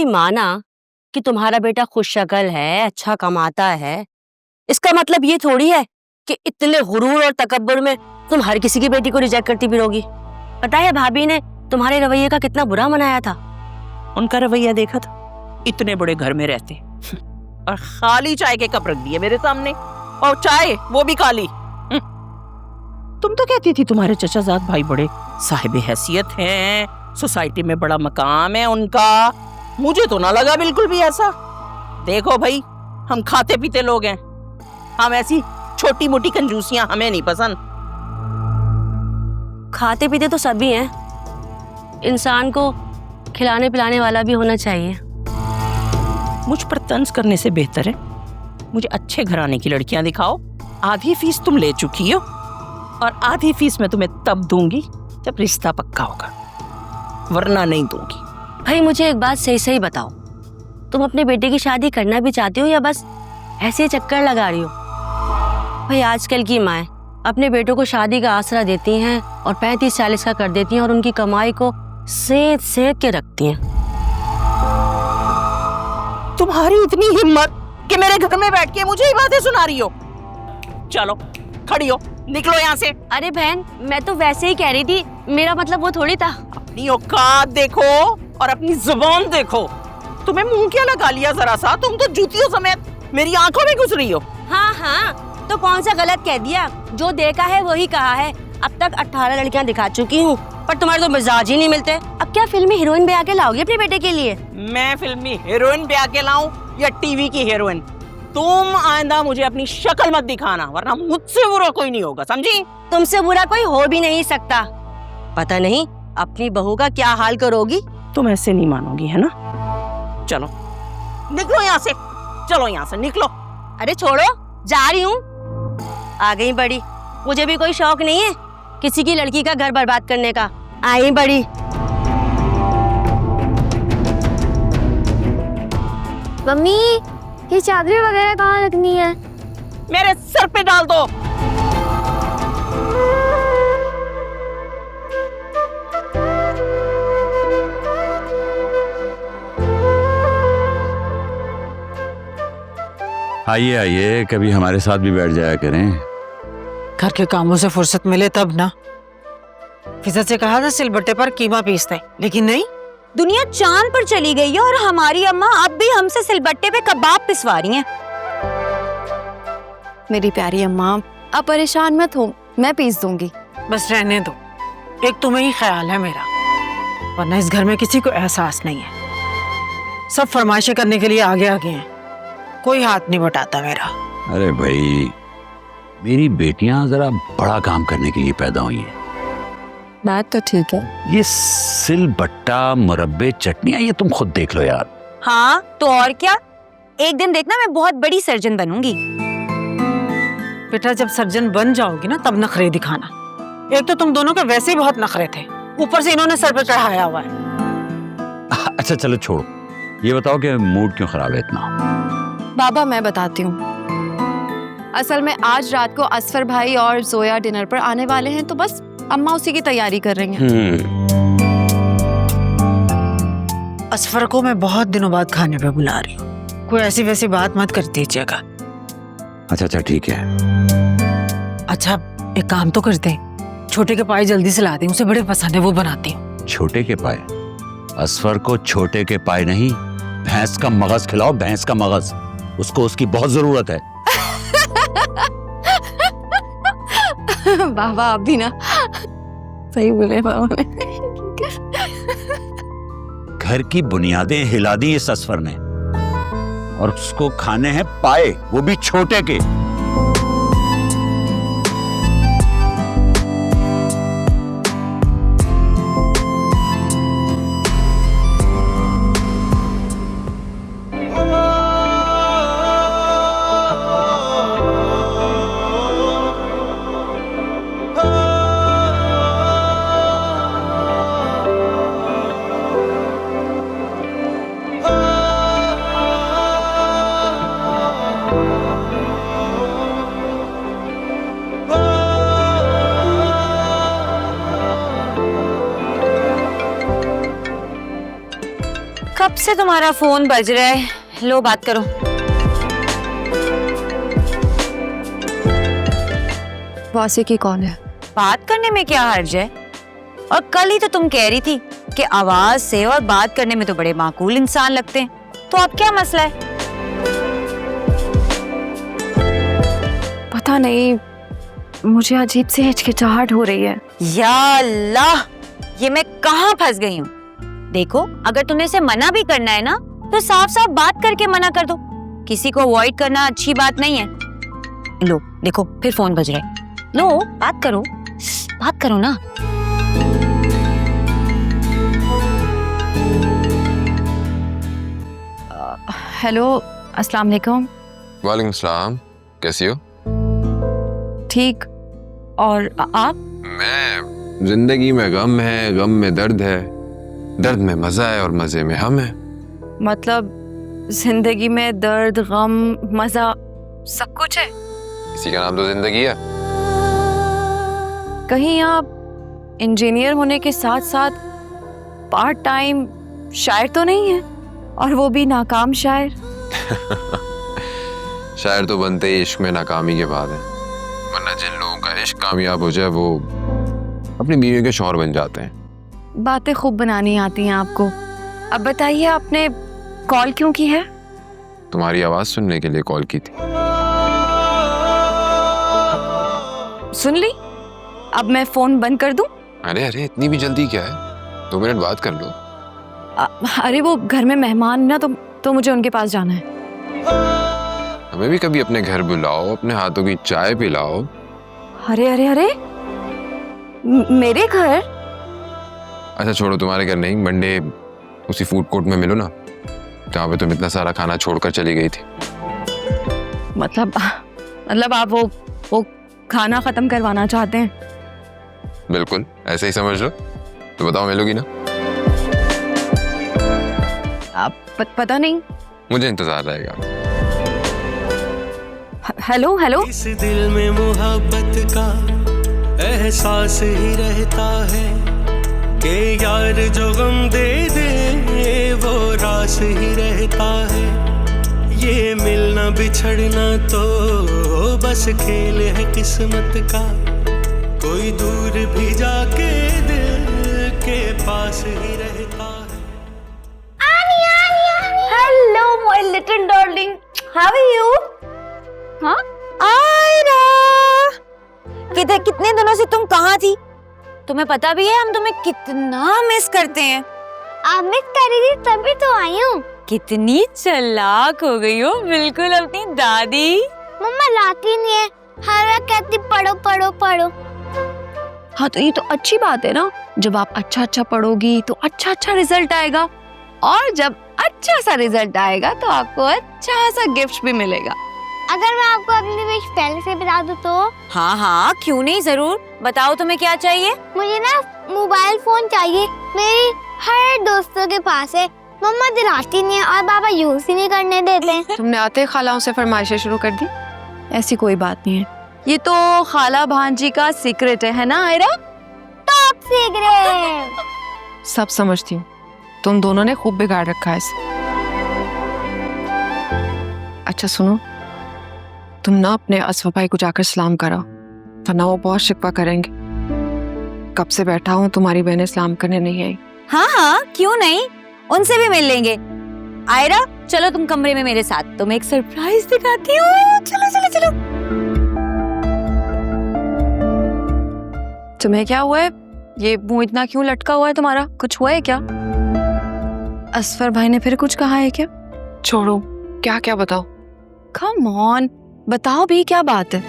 माना कि तुम्हारा बेटा खुशशक्ल है, अच्छा कमाता है, इसका मतलब ये थोड़ी है कि इतने गुरूर और तकब्बुर में तुम हर किसी की बेटी को रिजेक्ट करती फिरोगी। पता है भाभी ने तुम्हारे रवैये का कितना बुरा मनाया था। उनका रवैया देखा था, इतने बड़े घर में रहते और खाली चाय के कप रख दिए मेरे सामने, और चाय वो भी काली। तुम तो कहती थी तुम्हारे चचाजाद भाई बड़े साहिब हैसियत हैं, सोसाइटी में बड़ा मकाम है उनका। मुझे तो ना लगा बिल्कुल भी ऐसा। देखो भाई, हम खाते पीते लोग हैं, हम ऐसी छोटी मोटी कंजूसियां हमें नहीं पसंद। खाते पीते तो सभी हैं, इंसान को खिलाने पिलाने वाला भी होना चाहिए। मुझ पर तंज करने से बेहतर है मुझे अच्छे घराने की लड़कियां दिखाओ। आधी फीस तुम ले चुकी हो और आधी फीस मैं तुम्हें तब दूंगी जब रिश्ता पक्का होगा, वरना नहीं दूंगी। भाई मुझे एक बात सही सही बताओ, तुम अपने बेटे की शादी करना भी चाहती हो या बस ऐसे चक्कर लगा रही हो? भाई आजकल की माएँ अपने बेटों को शादी का आसरा देती हैं और 35-40 का कर देती हैं और उनकी कमाई को सेध सेध के रखती हैं। तुम्हारी इतनी हिम्मत कि मेरे घर में बैठ के मुझे ही बातें सुना रही हो। चलो खड़ी हो, निकलो यहाँ से। अरे बहन, मैं तो वैसे ही कह रही थी, मेरा मतलब वो थोड़ी था। अपनी औकात देखो और अपनी जुबान देखो। तुम्हें मुंह क्या लगा लिया जरा सा, तुम तो जूतियों समेत मेरी आंखों में घुस रही हो। हाँ हाँ, तो कौन सा गलत कह दिया? जो देखा है वही कहा है। अब तक 18 लड़कियां दिखा चुकी हूँ, पर तुम्हारे तो मिजाज ही नहीं मिलते। अब क्या फिल्मी हीरोइन ब्याह के लाओगे अपने बेटे के लिए? मैं फिल्मी हीरोइन ब्याह के लाऊं या टीवी की हीरोइन? तुम आइंदा मुझे अपनी शक्ल मत दिखाना, वरना मुझसे बुरा कोई नहीं होगा, समझी? तुमसे बुरा कोई हो भी नहीं सकता। पता नहीं अपनी बहू का क्या हाल करोगी। तुम ऐसे नहीं मानोगी, है ना? चलो निकलो यहाँ से, चलो यहाँ से निकलो। अरे छोड़ो, जा रही हूँ। आ गई बड़ी, मुझे भी कोई शौक नहीं है किसी की लड़की का घर बर्बाद करने का। आई बड़ी। मम्मी, ये चादरें वगैरह कहाँ रखनी है? मेरे सर पे डाल दो। आइए आइए, कभी हमारे साथ भी बैठ जाया करें। घर के कामों से फुर्सत मिले तब ना। फिजा से कहा था सिलबट्टे पर कीमा पीसते, लेकिन नहीं। दुनिया चांद पर चली गई है और हमारी अम्मा अब भी हमसे सिलबट्टे पे कबाब पिसवा रही हैं। मेरी प्यारी अम्मा, आप परेशान मत हो, मैं पीस दूंगी। बस रहने दो, एक तुम्हें ही ख्याल है मेरा, वरना इस घर में किसी को एहसास नहीं है। सब फरमाइशें करने के लिए आगे आगे हैं, कोई हाथ नहीं बटाता मेरा। अरे भाई, मेरी बेटियां जरा बड़ा काम करने के लिए पैदा हुई हैं। बात तो ठीक है। ये सिलबट्टा, मुरब्बे, चटनियां, ये तुम खुद देख लो यार। हाँ तो और क्या, एक दिन देखना मैं बहुत बड़ी सर्जन बनूंगी। बेटा जब सर्जन बन जाओगी ना तब नखरे दिखाना। एक तो तुम दोनों के वैसे ही बहुत नखरे थे, ऊपर से इन्होंने सर पे चढ़ाया हुआ है। अच्छा चलो छोड़ो, ये बताओ कि मूड क्यों खराब है इतना? बाबा मैं बताती हूँ, असल में आज रात को असफर भाई और जोया डिनर पर आने वाले हैं, तो बस अम्मा उसी की तैयारी कर रही हैं। असफर को मैं बहुत दिनों बाद खाने पे बुला रही हूँ, कोई ऐसी वैसी बात मत कर दीजिएगा। अच्छा ठीक है। अच्छा एक काम तो करते हैं, छोटे के पाए जल्दी से ला दें, उसे बड़े पसंद है, वो बनाती हूँ। छोटे के पाए? असफर को छोटे के पाए नहीं, भैंस का मगज खिलाओ, भैंस का मगज, उसको उसकी बहुत जरूरत है। बाबा आप भी ना सही बोले बाबा ने। घर की बुनियादें हिला दी इस असफर ने, और उसको खाने हैं पाए, वो भी छोटे के। कब से तुम्हारा फोन बज रहा है, लो बात करो। वासी की कॉल है। बात करने में क्या हर्ज है? और कल ही तो तुम कह रही थी कि आवाज से और बात करने में तो बड़े माकूल इंसान लगते हैं, तो अब क्या मसला है? पता नहीं, मुझे अजीब सी हिचकिचाहट हो रही है। या अल्लाह, ये मैं कहाँ फंस गई हूँ? देखो, अगर तुम्हें इसे मना भी करना है ना, तो साफ साफ बात करके मना कर दो। किसी को अवॉइड करना अच्छी बात नहीं है। लो देखो, फिर फोन बज रहा है। लो बात करो ना। हेलो, अस्सलाम वालेकुम। वालेकुम सलाम, कैसी हो? ठीक, और आप? मैं, जिंदगी में गम है, गम में दर्द है, दर्द में मजा है और मजे में हम हैं। मतलब जिंदगी में दर्द, गम, मजा सब कुछ है। इसी का नाम तो जिंदगी है। कहीं आप इंजीनियर होने के साथ साथ पार्ट टाइम शायर तो नहीं है? और वो भी नाकाम शायर। शायर तो बनते ही इश्क में नाकामी के बाद है, वरना जिन लोगों का इश्क कामयाब हो जाए वो अपनी बीवी के शौहर बन जाते हैं। बातें खूब बनानी आती हैं आपको। अब बताइए, आपने कॉल क्यों की है? तुम्हारी आवाज सुनने के लिए कॉल की थी। सुन ली? अब मैं फोन बंद कर दूं? अरे अरे, इतनी भी जल्दी क्या है, 2 मिनट बात कर लो। अरे वो घर में मेहमान ना, तो मुझे उनके पास जाना है। हमें भी कभी अपने घर बुलाओ, अपने हाथों की चाय पिलाओ। अरे अरे अरे, मेरे घर? अच्छा छोड़ो, तुम्हारे घर नहीं, मंडे उसी फूड कोर्ट में मिलो ना, जहाँ पे तुम इतना सारा खाना छोड़कर चली गई थी। मतलब आप वो खाना खत्म करवाना चाहते हैं? बिल्कुल, ऐसे ही समझ लो। तो बताओ, मिलोगी ना? पता नहीं। मुझे इंतजार रहेगा। Hello hello. इस दिल में मोहब्बत का एहसास ही रहता है कि यार जो गम दे दे वो रास ही रहता है। ये मिलना बिछड़ना तो बस खेल है किस्मत का, कोई दूर भी जाके दिल के पास ही रहता है। Hello my little darling, how are you? हाँ आयरा, कितने दिनों से तुम कहाँ थी? तुम्हें पता भी है हम तुम्हें कितना मिस करते हैं। आप मिस कर रही थी तभी तो आई हूँ। कितनी चालाक हो गई हो, बिल्कुल अपनी दादी। मम्मा लाती नहीं है, हर वक्त कहती पढ़ो पढ़ो पढ़ो। हाँ तो ये तो अच्छी बात है ना, जब आप अच्छा पढ़ोगी तो अच्छा रिजल्ट आएगा, और जब अच्छा सा रिजल्ट आएगा तो आपको अच्छा सा गिफ्ट भी मिलेगा। अगर मैं आपको अपनी विश पहले से बता दूं तो? हाँ क्यों नहीं, जरूर बताओ तुम्हें क्या चाहिए। मुझे ना मोबाइल फोन चाहिए, मेरी हर दोस्तों के पास है, मम्मा दिलाती नहीं है और पापा यूज ही नहीं करने देते। तुमने आते खालाओं से फरमाइशें शुरू कर दी? ऐसी कोई बात नहीं है, ये तो खाला भांजी का सीक्रेट है ना आयरा? Top secret. सब समझती हूँ, तुम दोनों ने खूब बिगाड़ रखा है इसे। अच्छा सुनो, तुम ना अपने असफा भाई को जाकर सलाम करो, वरना वो बहुत शिकवा करेंगे। कब से बैठा हूँ, तुम्हारी बहनें सलाम करने नहीं आई। हाँ क्यों नहीं, उनसे भी मिल लेंगे। आयरा चलो तुम कमरे में मेरे साथ, तुम्हें एक सरप्राइज दिखाती हूँ। चलो चलो चलो। तुम्हें क्या हुआ है? ये मुंह इतना क्यों लटका हुआ है तुम्हारा? कुछ हुआ है क्या? असफर भाई ने फिर कुछ कहा है क्या? छोड़ो, क्या बताओ। कम ऑन, बताओ भी, क्या बात है?